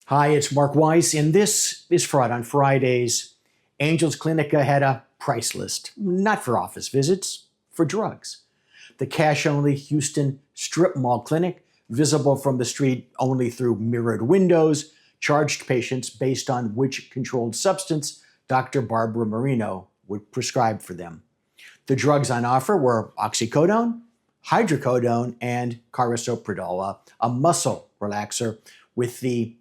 Hi, it's Mark Weiss, and this is Fraud on Fridays. Angel's Clinica had a price list, not for office visits, for drugs. The cash-only Houston strip mall clinic, visible from the street only through mirrored windows, charged patients based on which controlled substance Dr. Barbara Marino would prescribe for them. The drugs on offer were oxycodone, hydrocodone, and carisoprodol, a muscle relaxer with the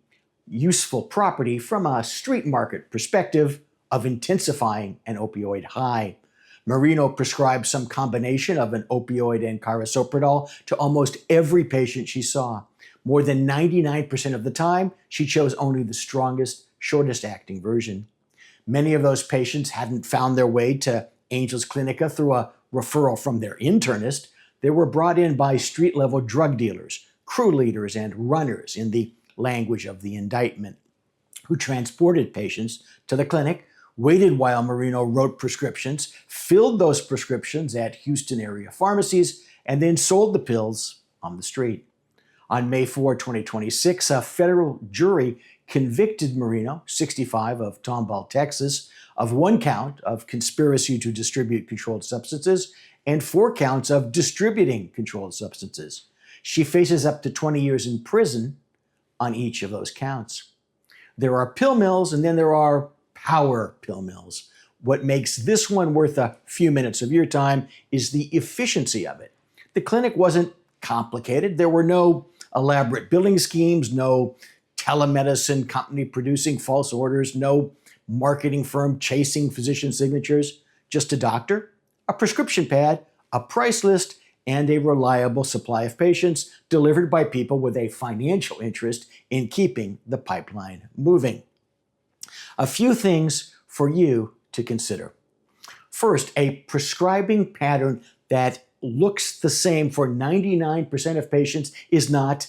useful property from a street market perspective of intensifying an opioid high. Marino prescribed some combination of an opioid and carisoprodol to almost every patient she saw. More than 99% of the time, she chose only the strongest, shortest acting version. Many of those patients hadn't found their way to Angel's Clinica through a referral from their internist. They were brought in by street-level drug dealers, crew leaders, and runners in the language of the indictment, who transported patients to the clinic, waited while Marino wrote prescriptions, filled those prescriptions at Houston area pharmacies, and then sold the pills on the street. On May 4, 2026, a federal jury convicted Marino, 65, of Tomball, Texas, of 1 count of conspiracy to distribute controlled substances and 4 counts of distributing controlled substances. She faces up to 20 years in prison on each of those counts. There are pill mills, and then there are power pill mills. What makes this one worth a few minutes of your time is the efficiency of it. The clinic wasn't complicated. There were no elaborate billing schemes, no telemedicine company producing false orders, no marketing firm chasing physician signatures, just a doctor, a prescription pad, a price list, and a reliable supply of patients delivered by people with a financial interest in keeping the pipeline moving. A few things for you to consider. First, a prescribing pattern that looks the same for 99% of patients is not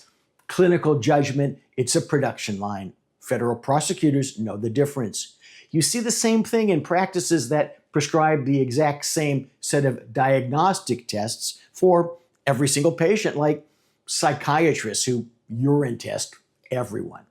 clinical judgment, it's a production line. Federal prosecutors know the difference. You see the same thing in practices that prescribe the exact same set of diagnostic tests for every single patient, like psychiatrists who urine test everyone.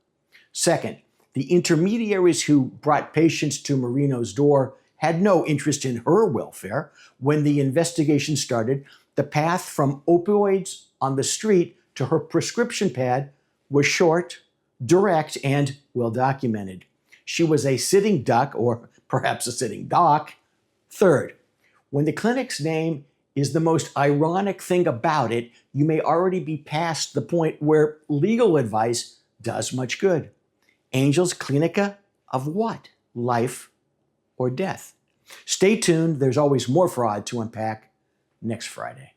Second, the intermediaries who brought patients to Marino's door had no interest in her welfare. When the investigation started, the path from opioids on the street to her prescription pad was short, direct, and well documented. She was a sitting duck, or perhaps a sitting doc. Third, when the clinic's name is the most ironic thing about it, you may already be past the point where legal advice does much good. Angel's Clinica of what? Life or death? Stay tuned. There's always more fraud to unpack next Friday.